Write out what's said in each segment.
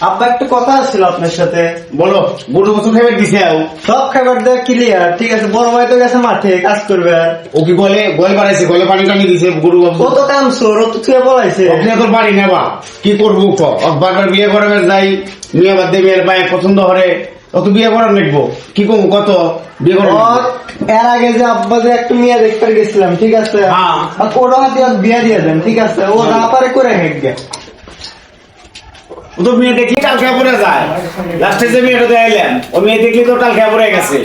আব্বা একটা কথা ছিল আপনার সাথে। বলো। গরু গোসল খাবার দিছে সব খাবার দেওয়া ক্লিয়ার, ঠিক আছে। বড় ভাই তো গেছে মাঠে কাজ করবে। ও কি বলে গোল বাড়াইছে, গোলে পানি টানি দিছে গরু বাবু। ও তো কামছর, ও তো থুয়ে বলাইছে। আপনি তোর বাড়ি নেবা কি করবো বারবার বিয়ে করে যাই, মেয়ে বাদ দিয়ে মেয়ের মায়ের পছন্দ হরে অত বিয়ে করার লিখবো কি করবো কত বিয়ে করার এর আগে যে আব্বা যে একটা মেয়ে দেখতে গেছিলাম, ঠিক আছে, হ্যাঁ। ওরা হাতে বিয়ে দিয়ে দেন, ঠিক আছে। ও না পারে করে হেঁটে ও তো মেয়ে দেখলি টাল খেয়ে পড়ে যায়। লাস্টে যে মেয়েটা দেখাইলেন ও মেয়ে দেখলি তো টাল খেয়ে পড়ে গেছে।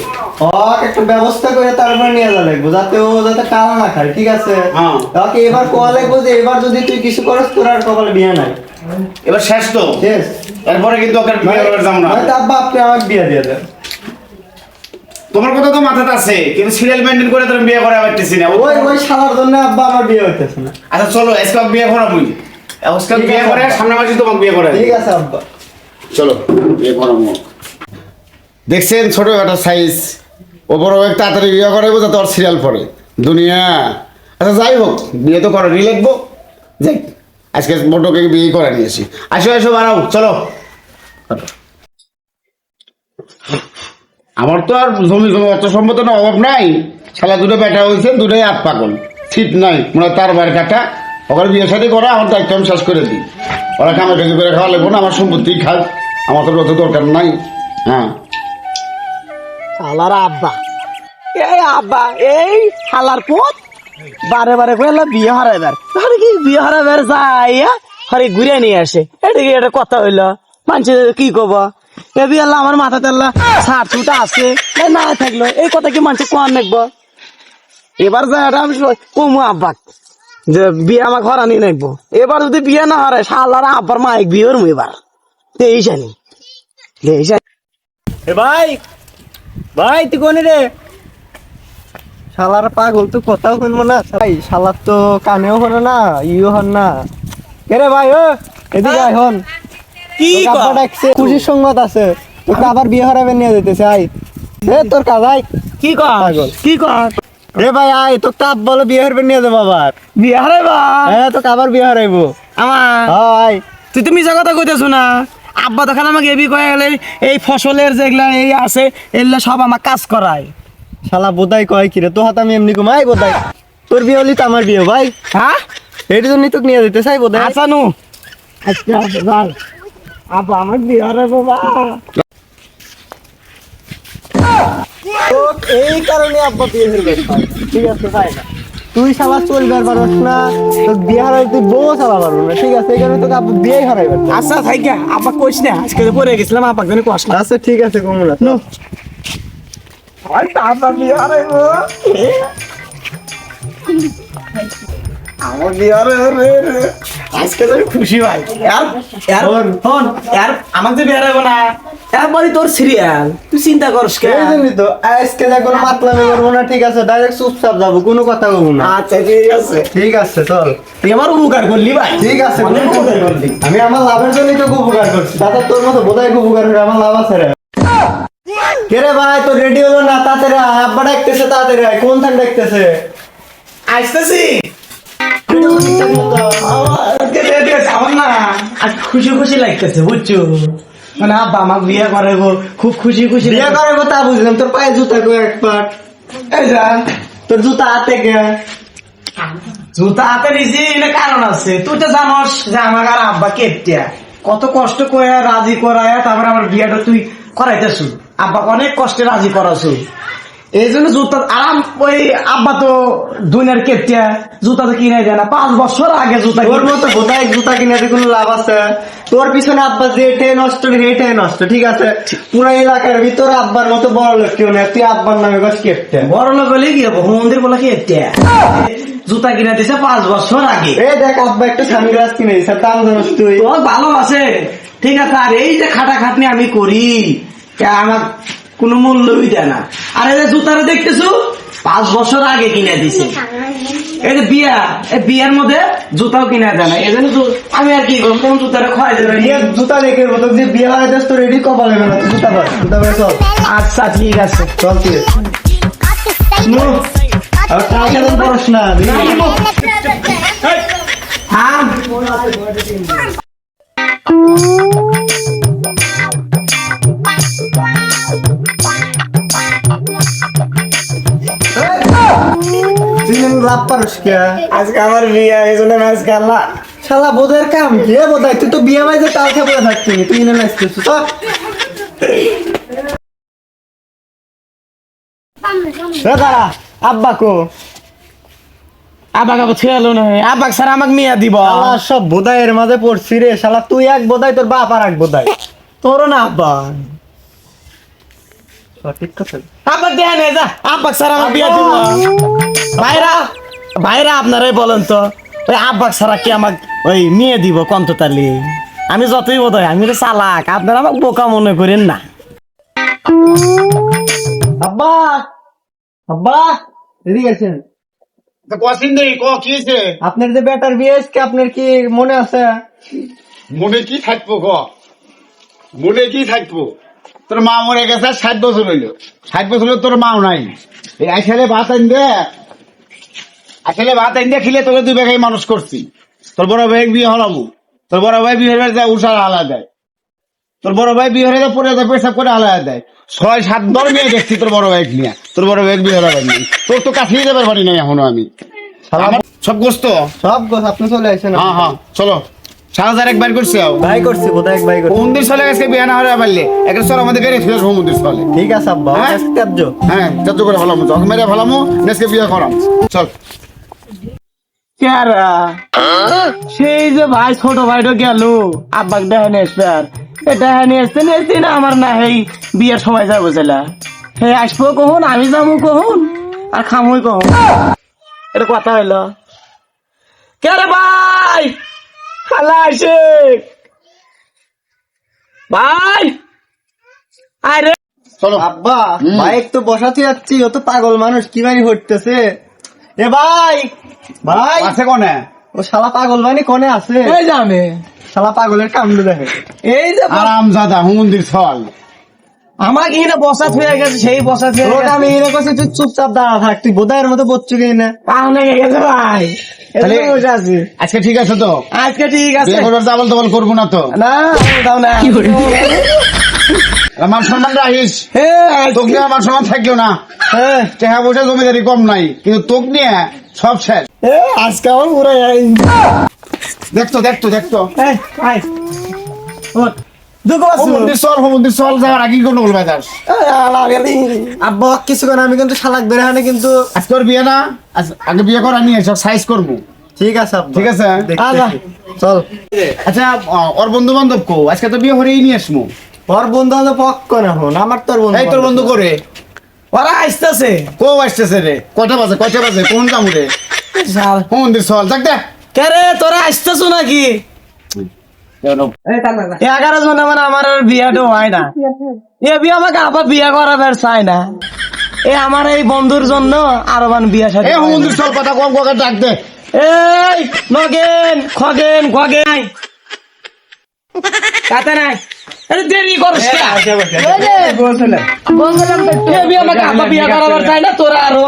একটা ব্যবস্থা করে তারপর নিয়ে যা লাগবো, যাতে ও যাতে টালা না খায়, ঠিক আছে। হ্যাঁ। তাকে এবার কোয়া লাগবো যে এবার যদি তুই কিছু করিস তোর আর কপালে বিয়ে নাই। এবার শেষ তো, শেষ। এরপরে কিন্তু ওকে বিয়ে করার যাবো না। হয়তো আব্বা আপনি আমাকে বিয়ে দিয়ে দেন। তোমার কথা তো মাথাতে আছে, কিন্তু সিরিয়াল মেনটেন করে তুমি বিয়ে করা পারতেছি না। ওই শালার জন্য আব্বা আমার বিয়ে হইতেছে না। আচ্ছা চলো আজকে বিয়ে করাবই, আজকে বিয়ে করে সামনে মাসে তোমাকে বিয়ে করে। ঠিক আছে আব্বা, চলো বিয়ে করাবো। দেখছেন ছোট একটা সাইজ, ও বড় এক তাড়াতাড়ি বিয়ে করাবো যাতে ওর সিরিয়াল পড়ে দুনিয়া। আচ্ছা যাই হোক, বিয়ে তো করারই লিখবো। যাই আজকে বড়কে বিয়ে করে নিয়েছি। আসো আসো বাড়াও চলো। আমার তো আর জমি জমি অর্থ সম্পদের অভাব নাই। শালা দুটো বেটা হয়েছে, দুটোই আট পাগল, ঠিক নাই মনে হয় তার বাড়ির কাটা। ওখানে বিয়ে শাদী করে আমার দায়িত্ব আমি শেষ করে দিই। ওরা কামে কাজি করে খাওয়া লাগবো না, আমার সম্পত্তি খাক, আমার তো অত দরকার নাই। হ্যাঁ শালার আব্বা, এই আব্বা এই শালার পথ বারে বারে করে বিয়ে হারাইবার, আরে কি বিয়ে হারাইবার যাই আরে ঘুরে নিয়ে আসে। এটা কি একটা কথা হইলো? মানুষ কি কব? এ বিয়ে আমার মাথাতে ছাড় ছুটা আছে না থাকলো, এই কথা কি মানুষ কোয়ার নাকবো? এবার যা আমি কমু আব্বাক যে বিয়ে আমার ঘর আনি নাকবো। এবার যদি বিয়ে না হারায় শালার আব্বার মাইক বিয়ে করবো এবার। এই জানি ভাই, ভাই তুই কোন রে? শালার পাগল তো কথাও শুনবো না। ভাই শালার তো কানেও হন না, ইও হন না। কে রে ভাই? ও এদিকে আয় হন। কি আব্বা ডাকছে, খুশির সংবাদ আছে, তোকে আবার বিয়ে হারাবে নিয়ে যেতেছে। আয় রে তোর কাজাই। কি কর? কি কর? রে ভাই আয়, তোকে তো আব্বা বলে বিয়ে হারবে নিয়ে যাবো আবার। বিয়ে হারাইবা? হ্যাঁ তোকে আবার বিয়ে হারাইবো। আমার আয় তুই তো মিছা কথা কইতেছ না। আব্বা তো খালি আমাকে এবি কয়ে গেলে এই ফসলের যেগুলা এই আছে এগুলা সব আমার কাজ করায়। শালা বোধাই কয় কিরে তো হাত আমি এমনি কমাই বোধাই। তোর বিয়ে হলি তো আমার বিয়ে ভাই। হ্যাঁ এর জন্যই তোকে নিয়ে যেতে চাই বোধাই। আচ্ছা নু আচ্ছা যাই আব্বা আমার বিয়ে হারাইবো বা। এই কারণে আব্বা বিয়ে হারবে, ঠিক আছে ভাই না তুই শালা চলবার পারস না, তোর বিয়ে হারাই তুই বউ চালা পারবো না, ঠিক আছে। এই কারণে তোকে আব্বা বিয়ে হারাইবে। আচ্ছা থাইকা আব্বা কইস না, আজকে পরে গেছিলাম আব্বা জানি কষ্ট না। আচ্ছা ঠিক আছে কমলা নো আব্বা বিয়ে হারাইবো, আমার বিয়ে হারাইবো আজকে তো খুশি ভাই। আমার যে বিয়ে হারাইবো না এরপরই তোর সিরিয়াল, তুই চিন্তা করস কে? এই জন্যই তো আজকে যা কোনো মাতলামি করবো না, ঠিক আছে। ডাইরেক্ট চুপচাপ যাবো, কোনো কথা বলবো না। আচ্ছা ঠিক আছে, ঠিক আছে চল। তুই আমার উপকার করলি ভাই। ঠিক আছে অনেক উপকার করলি। আমি আমার লাভের জন্যই তোকে উপকার করছি, দাদা তোর মতো বোধহয় উপকার করে আমার লাভ আছে রে। কে রে ভাই তোর রেডি হলো না? তাড়াতাড়ি আয়, আব্বা ডাকতেছে, তাড়াতাড়ি আয়। কোন থান ডাকতেছে? আসতেছি আমার না আজ খুশি খুশি লাগতেছে বুঝছো, মানে আব্বা আমাকে বিয়ে করাবো, খুব খুশি খুশি বিয়ে করাবো তা বুঝলাম, তোর পায়ে জুতা কই একবার? এই যা তোর জুতা হাতে গে? জুতা হাতে নিছি না কারণ আছে, তুই তো জানোস যে আমার আর আব্বা কেপটিয়া কত কষ্ট করে রাজি করায় তারপরে আমার বিয়েটা তুই করাইতেছু, আব্বা অনেক কষ্টে রাজি করাছু। এই জন্য জুতা আরাম, ওই আব্বা তো দুনিয়ার কেপটিয়া জুতা তো কিনে দেয় না, 5 বছর আগে জুতা তোর মতো বোধহয় জুতা কিনাতে কোনো লাভ আছে? তোর পিছনে আব্বা যেটাই নষ্ট সেটাই নষ্ট, ঠিক আছে। পুরো এলাকার ভিতরে আব্বার মতো বড় লোক কেউ নেই, তুই আব্বার নামে বাস কেপটে। বড় লোক হলে কি হবো, মন্দির বলা কেপটিয়া জুতা কিনে দিছে 5 বছর আগে। এই দেখ আব্বা একটা সানগ্লাস কিনে দিছে, দাম জানোস তুই? তোর ভালো আছে ঠিক আছে, আর এই যে খাটাখাটনি আমি করি আমার কোনো মূল্যই দেয় না। আর এই যে জুতারে দেখতেছো 5 বছর আগে কিনে দিছে। এই যে বিয়া, এই বিয়ার মধ্যে জুতাও কিনা দেয় না, এই জন্য আমি আর কি করবো, কোন জুতারে খাওয়াই দেবে বিয়ের জুতা রেখে বলতো যে বিয়ে হয় তো রেডি কপালে না, জুতা পর জুতা পরে চল। আচ্ছা ঠিক আছে চল তুই আর কালকে তো পড়স না। হ্যাঁ লাভ পারস কে? আজকে আমার বিয়ে এই জন্য ম্যাচ খেলা। শালা বোধের কাম কি বোধাই? তুই তো বিয়ে বাজে তাল খেয়ে থাকতি তুই এনে নাচতেছিস তো। দাদা আব্বা কো? আব্বা কাবো ছেলো না, আব্বা স্যার আমাকে মিয়া দিব। শালা সব বোধাইয়ের মাঝে পড়ছি রে শালা। তুই এক বোধাই, তোর বাপ আর এক বোধাই, তোরও না আব্বা। সঠিক কথা। আব্বা দেয়া নে যা, আব্বা স্যার আমাকে বিয়া দিব। ভাইরা ভাইরা আপনারাই বলেন তো, ওই আব্বা ছাড়া কি আমাকে ওই মেয়ে দিব কন্ততালি? আমি যতই বোধ আমি তো চালাক, আপনারা আমাকে বোকা মনে করেন না। আব্বা, আব্বা এদিকে আছেন? কসিন দেই ক কি হয়েছে? আপনার যে বেটার বিয়ে আজকে, আপনার কি মনে আছে? মনে কি থাকবো ক? মনে কি থাকবো? তোর মা মরে গেছে 60 বছর হইলো। 60 বছর হলো তোর মাও নাই। এই আসলে ভাত আইন দে, আসলে ভাত আইন দে খিলে তোকে দুই বেগাই মানুষ করছি। তোর বড় ভাই বিয়ে হলামু, তোর বড় ভাই বিয়ে হলে যায় উষার আলাদা দেয়, তোর বড় ভাই বিয়ে হলে যায় পরে যায় পেশাব করে আলাদা দেয়। 6-7 বার মেয়ে দেখছি তোর বড় ভাই নিয়ে, তোর বড় ভাই বিয়ে হলা পারিনি। তোর তো কাছেই যাবার পারি নাই এখনো আমি। আমার সব গোস্ত সব গোছ আপনি চলে আসেন। হ্যাঁ হ্যাঁ চলো। 7,000 একবার করছি ভাই করছি বোধহয় এক ভাই করছি। মন্দির চলে গেছে বিয়ে না হলে পারলে একটা চল আমাদের গাড়ি ফিরে মন্দির চলে। ঠিক আছে আব্বা, হ্যাঁ? আজকে ত্যায্য। হ্যাঁ যত করে ভালামো যত মেরে ভালামো নেসকে বিয়ে করাম চল। কেরা সেই যে ভাই ছোট ভাইটা গেল আব্বাক দেখেন এসবার, দেখেন এসছেন এসছি না আমার না এই বিয়ের সময় যাবো জেলা। হে আসবো কখন, আমি যাবো কখন, আর খামই কখন? এটা কথা হইলো কেরে ভাই? খালা আসে ভাই, আরে চলো আব্বা হুম। বাইক তো বসাতে যাচ্ছি, ও তো পাগল মানুষ কি বানি হটতেছে। এ ভাই, ভাই আছে কোনে? ও শালা পাগল বানি কোনে আছে? এই জানে শালা পাগলের কামড় দেখে। এই যে আরাম জাদা মন্দির চল। আমাকে এখানে বসা হয়ে গেছে, সেই বসা তোকে আমি এনে করছি তুই চুপচাপ দাঁড়া থাক, তুই বোধাইয়ের মতো বচ্চু গিয়ে না। পাওনা গেছে ভাই, তাহলে এখানে বসে আছি। আজকে ঠিক আছে তো? আজকে ঠিক আছে বিয়ে করবার ডাবল ডাবল করবো না তো? না দাও না মান সম্মান রাখিস। হ্যাঁ, তোকে নিয়ে আমার সম্মান থাকলো না। হ্যাঁ টাকা পয়সা জমিদারি কম নাই, কিন্তু তোকে নিয়ে সব শেষ। আজকে আমার পুরো দেখতো দেখতো দেখতো মন্দির চল যাওয়ার আগে কোনো বলবে দাস। আব্বা কিছুক্ষণ আমি কিন্তু শালাক বের হয় না কিন্তু। আজকে ওর বিয়ে না, আগে বিয়ে করা নিয়ে সব সাইজ করবো। ঠিক আছে আব্বা, ঠিক আছে দেখতেছি। চল। আচ্ছা ওর বন্ধু বান্ধব কো? আজকে তো বিয়ে হরেই নিয়ে আসবো। ওর বন্ধু আমাদের পক্ষ না হন, আমার তোর বন্ধু। এই তোর বন্ধু করে ওরা আসতেছে কো আসতেছে রে? কটা বাজে কোন কাম রে? মন্দির চল দেখ দেখ। কে রে, তোরা আসতেছো নাকি? 11 জন মানে আমার আর বিয়াটা হয় না। এ বিয়ে আমাকে আবার বিয়ে করাবার চায় না। এ আমার এই বন্ধুর জন্য আরো মান বিয়ে সাথে এই মন্দির চল কথা কম কাকা ডাক দে। এই নগেন খগেন খগেন কাতে নাই, আরে দেরি করছ কে? এ বিয়ে আমাকে আবার বিয়ে করাবার চায় না, তোরা আরো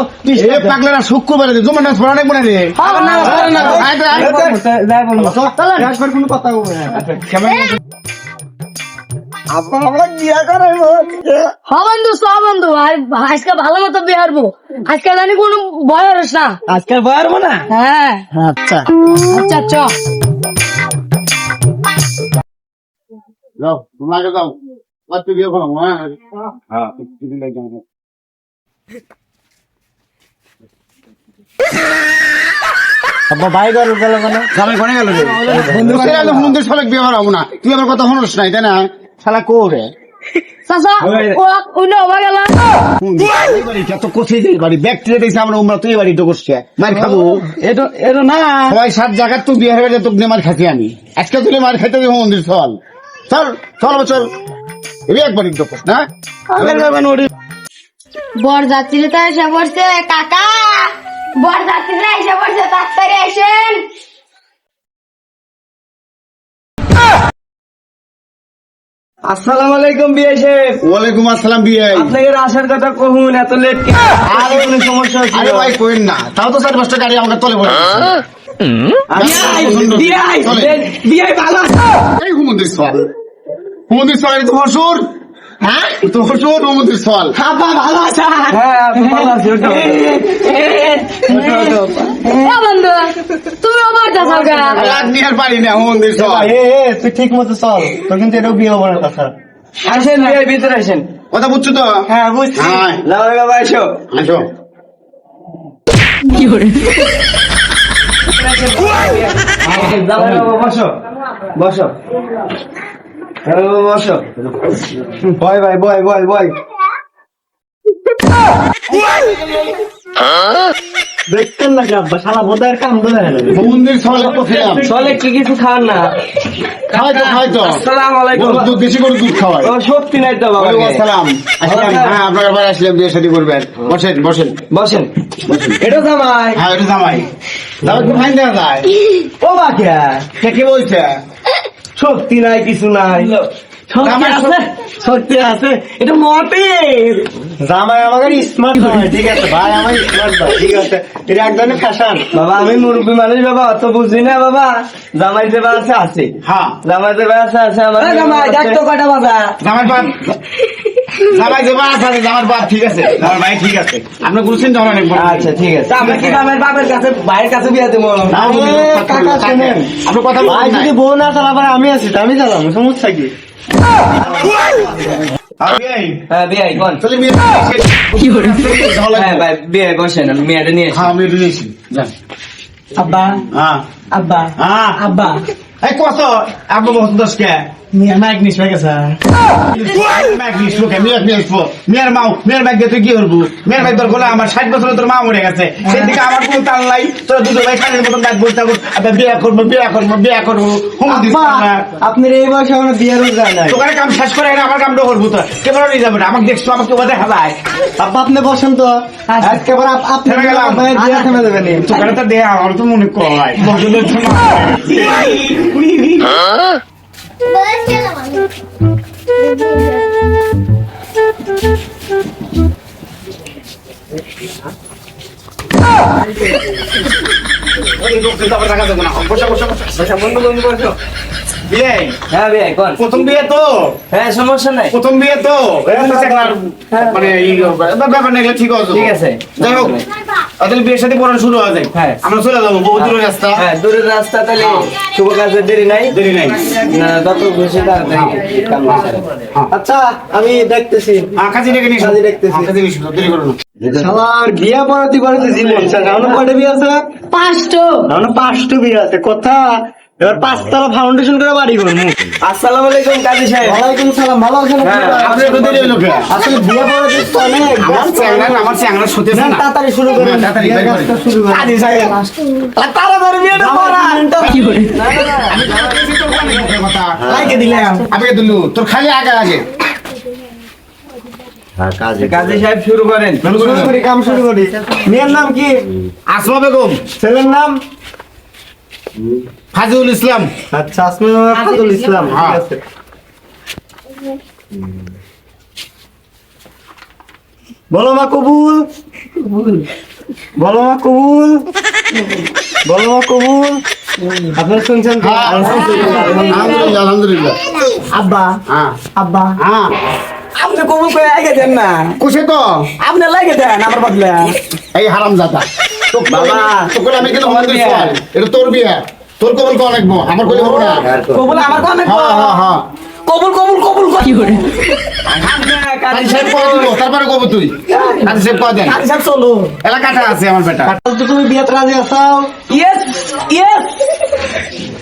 এ পাগলারা শুক্রবারে দে জমা না পড়া নাই মনে রে। আবার না করে না আয় তো, আয়। একবার কোনো কথা বলবো না। কেমন? আব্বা আমার বিয়ে করাইবো। হ্যাঁ বন্ধু চ বন্ধু আজকে ভালো মতো বিহারবো। আজকে জানি কোনো বয়স না। আজকাল বয়ারবো না। হ্যাঁ আচ্ছা আচ্ছা চ। যাও তোমরা আগে যাও। তুই বিয়ে করো হ্যাঁ হ্যাঁ কিছু লাগে না। আব্বা ভাই গেল গেল কেন? জামাই কোনে গেল রে? মন্দির চলে বিয়ে করাবো না। তুই আমার কথা শুনিস নাই তাই না? শালা কো রে? চাচা ও অন্য হবা গেল। তো কোথায় যাই বাড়ি ব্যাকটেরিয়া দিয়েছে আমরা উমরা তুই বাড়ি তো করছে মার খাবো। এটা এটা না 6-7 জায়গায় তুই বিয়ে হয়ে তোকে নিয়ে মার খাচ্ছি আমি। আজকে তুই মার খাইতে যাবো মন্দির চল চল চল চল এবি একবার তো না আগের ব্যাপার ওটি বর যাত্রী তো এসে পড়ছে কাকা, বর যাত্রীরা এসে পড়ছে, তাড়াতাড়ি আসেন। আসসালামু আলাইকুম বিয়ে শেখ। ওয়ালাইকুম আসসালাম বিয়ে। আপনাকে আসার কথা কহুন, এত লেট কেন? আরে কোনো সমস্যা আরে হচ্ছে ভাই কইন না, তাও তো 4-5টা গাড়ি আমাকে তলে পড়ে বিয়ে ভালো আছে। এই মন্দির চল মন্দির চল তো হসুর হ্যাঁ তোর ছোট মন্দির চল। আব্বা ভালো আছেন? হ্যাঁ ভালো আছি ওঠো বন্ধু তুমি আমার যাও গা রাত নিয়ে আর পারি না মন্দির চল। তুই ঠিক মতো চল, তোর কিন্তু এটাও বিয়ে হবার কথা। আসেন বিয়ের ভিতরে আসেন। কথা বুঝছো তো? হ্যাঁ বুঝছি। হ্যাঁ জামাই বাবা এসো। আসো। জামাই বাবা বসো বসো জামাই বাবা বসো। বয় ভাই বয় বয় বয়। দেখতেন নাকি আব্বা, শালা বোধহয় কাম ধরে গেল। মন্দির চল তো ফেরাম। চলে কি কিছু খান না? খাওয়াই তো আসসালামু আলাইকুম। দুধ বেশি করে দুধ খাওয়াই। ও শক্তি নাই তো বাবা। ওয়ালাইকুম আসসালাম। আসলাম। হ্যাঁ আপনার বাড়ি আসলাম, বিয়ে শাদী করবেন। বসেন বসেন বসেন। এটা জামাই। হ্যাঁ এটা জামাই। জামাই তো ফাইন দেওয়া যায়। ও বাকিয়া কে কে বলছে? শক্তি নাই কিছু নাই। শক্তি জামাই আছে শক্তি আছে, এটা মতের। জামাই আমাকে স্মার্ট হয়, ঠিক আছে ভাই, আমার স্মার্ট ভাই, ঠিক আছে। এটা এক ধরনের ফ্যাশন। বাবা আমি মুরব্বী মানুষ বাবা, অত বুঝি না বাবা। জামাই যে আছে আছে, হ্যাঁ জামাই যে আছে আমার। জামাই দেখ তো কটা বাবা। জামাই বাপ, জামাই যে বাপ আছে, জামার বাপ ঠিক আছে, জামার ভাই ঠিক আছে। আপনি কোনো চিন্তা করেন না। আচ্ছা ঠিক আছে। আমরা কি জামাই বাপের কাছে ভাইয়ের কাছে বিয়ে দেবো? কাকা শুনেন, আপনি কথা ভাই বলেন যদি বউ না চালাবার আমি আছি, তা আমি চালাম, সমস্যা কি? হ্যাঁ বিয়ে কোন? চলে মেয়ে হ্যাঁ ভাই বিয়ে বসেন, আমি মেয়েটা নিয়ে আসি। হ্যাঁ আমি নিয়েছি যান। আব্বা হ্যাঁ আব্বা হ্যাঁ আব্বা এই কত আপনি বসত দশকে মাইক নিস হয়ে গেছে। মেয়ের মাও মেয়ের ব্যাগ তুই কি করবো? মেয়ের ব্যাগ তোর বলে আমার 60 বছর তোর মা মরে গেছে, সেদিকে আমার কোনো তাল নাই। তোর দুটো ভাই খালির মতন ব্যাগ বসতে বিয়ে করবো বিয়ে করবো বিয়ে করবো হুম দিস না। আপনার এই বয়সে আমার বিয়ের যায় নাই। তোকে কাম শেষ করে আমার কামটা করবো তো কেমন নিয়ে যাবে? আমাকে দেখছো, আমাকে দেখা যায়। আব্বা আপনি বসেন তো, আজকে আবার আপনি থেমে গেলাম। ভাইয়ের বিয়ে থেমে দেবেন। তোকে তো দেয়া আমার তো মনে কয় বিয়ে। হ্যাঁ বিয়ে কোন? প্রথম বিয়ে তো, হ্যাঁ সমস্যা নাই। প্রথম বিয়ে তো মানে ব্যাপার না, ঠিক আছে ঠিক আছে। যাই হোক তাহলে বিয়ের সাথে পড়ানো শুরু হয়ে যায়। হ্যাঁ। আমরা চলে যাবো, বহু দূরের রাস্তা। হ্যাঁ দূরের রাস্তা, তাহলে শুভ কাজে দেরি নাই। দেরি নাই। না যত খুশি তাড়াতাড়ি কাম সারে। আচ্ছা আমি দেখতেছি। কাজে ডেকে নিস, কাজে দেখতেছি। কাজে নিস, দেরি করো না। শালার বিয়ে পড়াতে পড়াতে জীবন শেষ। এখনো কয়টা বিয়ে আছে? 5টো এখনো 5টা বিয়ে আছে। কথা এবার 5তলা ফাউন্ডেশন করে বাড়ি করবো। আসসালামু আলাইকুম কাজী সাহেব। ওয়ালাইকুম সালাম, ভালো আছেন? হ্যাঁ, আপনার তো দেরি হলো কে? আসলে বিয়ে পড়াতে তো অনেক আমার চ্যাংরা সতেছে না। তাড়াতাড়ি শুরু করেন, হ্যাঁ, তাড়াতাড়ি বিয়ের করেন। কাজটা শুরু করেন। কাজী সাহেব, তাড়াতাড়ি বিয়েটা করান। আমি বলতেছি তোর কানে মুখের কথা। লাইকে দিলাম। আগে দিলু, তোর খালি আগে আগে। কাজী সাহেব শুরু করেন। শুরু করি, কাম শুরু করি। মেয়ের নাম কি? আসমা বেগম, ছেলের নাম? ফাজিউল ইসলাম। আচ্ছা, আসমা ফাজুল ইসলাম, ঠিক হ্যাঁ। আছে। বলো মা কবুল, বলো মা কবুল, বলো মা কবুল। আপনারা শুনছেন তো? হ্যাঁ, আলহামদুলিল্লাহ আলহামদুলিল্লাহ। আব্বা, হ্যাঁ আব্বা, হ্যাঁ আপনি কবুল করে আগে দেন না, কুছে তো আপনি লাগে দেন আমার বদলে। এই হারামজাদা। বাবা, তোকে আমি কিন্তু মন্দির চল, এটা তোর বিয়ে, তোর কবুল কর লাগবো, আমার কবুল হবে না। কবুল আমার কোন? হ্যাঁ হ্যাঁ হ্যাঁ কবুল কবুল কবুল কি করে? কাজী সাহেব কয় দিব, তারপরে কব তুই। কাজী সাহেব কয় দেন, কাজী সাহেব চলো। এলাকাটা আছে আমার বেটা। তো তুমি বিয়েতে রাজি আছো? Yes yes.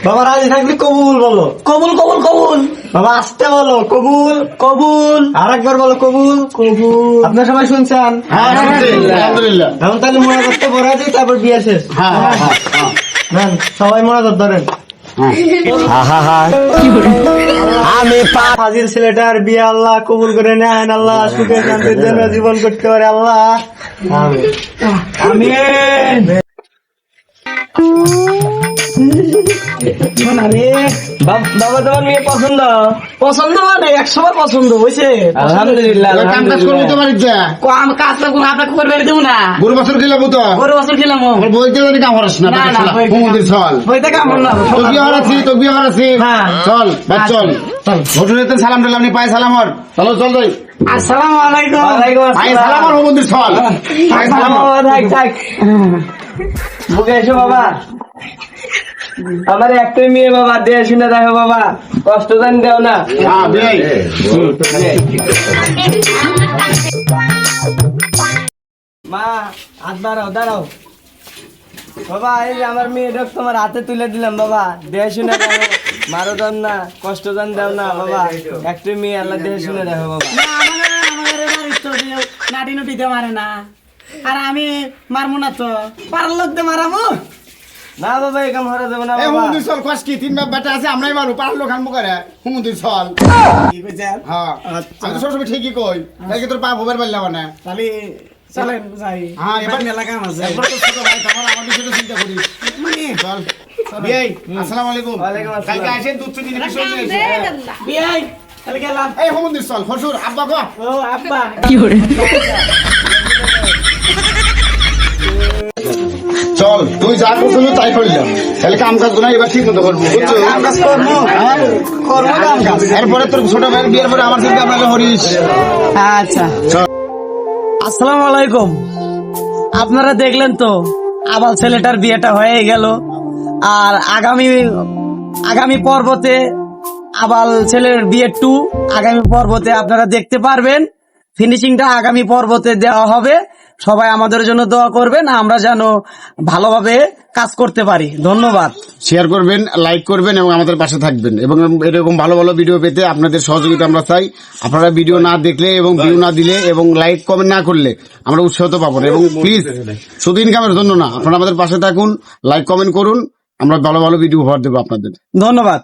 বাবা রাজি থাকলে কবুল বলো। কবুল কবুল কবুল। বাবা আসতে বলো, কবুল কবুল। আরেকবার বলো, কবুল কবুল। আপনারা সবাই শুনছেন? হ্যাঁ আলহামদুলিল্লাহ। এখন তাহলে মনে করতে পড়া যায়, তারপর বিয়ে শেষ। হ্যাঁ হ্যাঁ হ্যাঁ হ্যাঁ নেন, সবাই মনে ধরেন। আমি হাজির ছেলেটার বিয়ে আল্লাহ কবুল করে নেন, আল্লাহ সুখে শান্তির জন্য জীবন করতে পারে আল্লাহ। আমিন। বাবা তোমার মেয়ে পছন্দ? পছন্দ মানে 100বার পছন্দ হয়েছে। আলহামদুলিল্লাহ তোরা কাম কাজ করবি তো বাড়িতে যা। কাজ করবো আপনাকে করবে দেবো না। গরু বছর খেলাম তো, গরু বছর খেলাম। আমার বইতে জানি কাম হরাস না। না, না, মন্দির চল, বইতে কাম না। তোর বিয়ে হরাছি, তোর বিয়ে হরাছি। হ্যাঁ। চল বাদ চল। হুজুরের তো সালাম দিলাম নি পায়ে সালাম হর চলো চল যাই আসসালামু আলাইকুম পায়ে সালাম হর বন্ধু চল পায়ে সালাম হর। বুকে এসো বাবা, আমার একটাই মেয়ে বাবা, দিয়ে শুনে দেখো বাবা, কষ্ট জান দেও না। হ্যাঁ বিয়াই মা হাত বাড়াও, দাঁড়াও বাবা, এই যে আমার মেয়ে তোমার হাতে তুলে দিলাম বাবা, দিয়ে শুনে দেখো, মারো দাও না, কষ্ট জান দেও না বাবা, একটাই মেয়ে, আল্লাহ দিয়ে শুনে দেখো বাবা। নাটি নুটিতে মারে না, আর আমি মারবো না তো, পাড়ার লোক দিয়ে মারাবো। না বাবা, এই কাম হরা যাবে না এই বাবা। হুমুন্দির চল কস কি তিন বেটা আছে আমরাই মারু পারলো লোক আনবো করে হুমুন্দির চল কি কইছেন? হ্যাঁ আমি তো সবসময় ঠিকই কই কালকে তোর পা ভোবের পারলাম না তাহলে চলেন যাই। হ্যাঁ, এবার- বাড়ি মেলা কাম আছে। একবার তো ছোট ভাই তোমার আমার বিষয়ে তো চিন্তা করিস চল বিয়াই আসসালামু আলাইকুম ওয়ালাইকুম আসসালাম। কালকে আসেন দুধ চিনি বিষয় নিয়ে এসে। বিয়াই, তাহলে গেলাম। এই হুমুন্দির চল হসুর আব্বা গো ও আব্বা, চল তুই যা করছিস তাই করলাম তাহলে কাম কাজ না এবার ঠিক মতো করবো বুঝছো এরপরে তোর ছোট ভাইয়ের বিয়ের পরে আমার সাথে আপনাকে হরিস আচ্ছা, আসসালামু আলাইকুম। আপনারা দেখলেন তো আবাল ছেলেটার বিয়েটা হয়ে গেল, আর আগামী পর্বতে আবাল ছেলের বিয়ে 2 আগামী পর্বতে আপনারা দেখতে পারবেন। ফিনিশিংটা আগামী পর্বতে দেওয়া হবে। সবাই আমাদের জন্য দোয়া করবেন, আমরা যেন ভালোভাবে কাজ করতে পারি। ধন্যবাদ। শেয়ার করবেন, লাইক করবেন এবং আমাদের পাশে থাকবেন এবং এরকম ভালো ভালো ভিডিও পেতে আপনাদের সহযোগিতা আমরা চাই। আপনারা ভিডিও না দেখলে এবং ভিউ না দিলে এবং লাইক কমেন্ট না করলে আমরা উৎসাহ তো পাবো না। এবং প্লিজ শুধু ইনকামের জন্য না, আপনারা আমাদের পাশে থাকুন, লাইক কমেন্ট করুন, আমরা ভালো ভালো ভিডিও উপহার দেবো আপনাদের। ধন্যবাদ।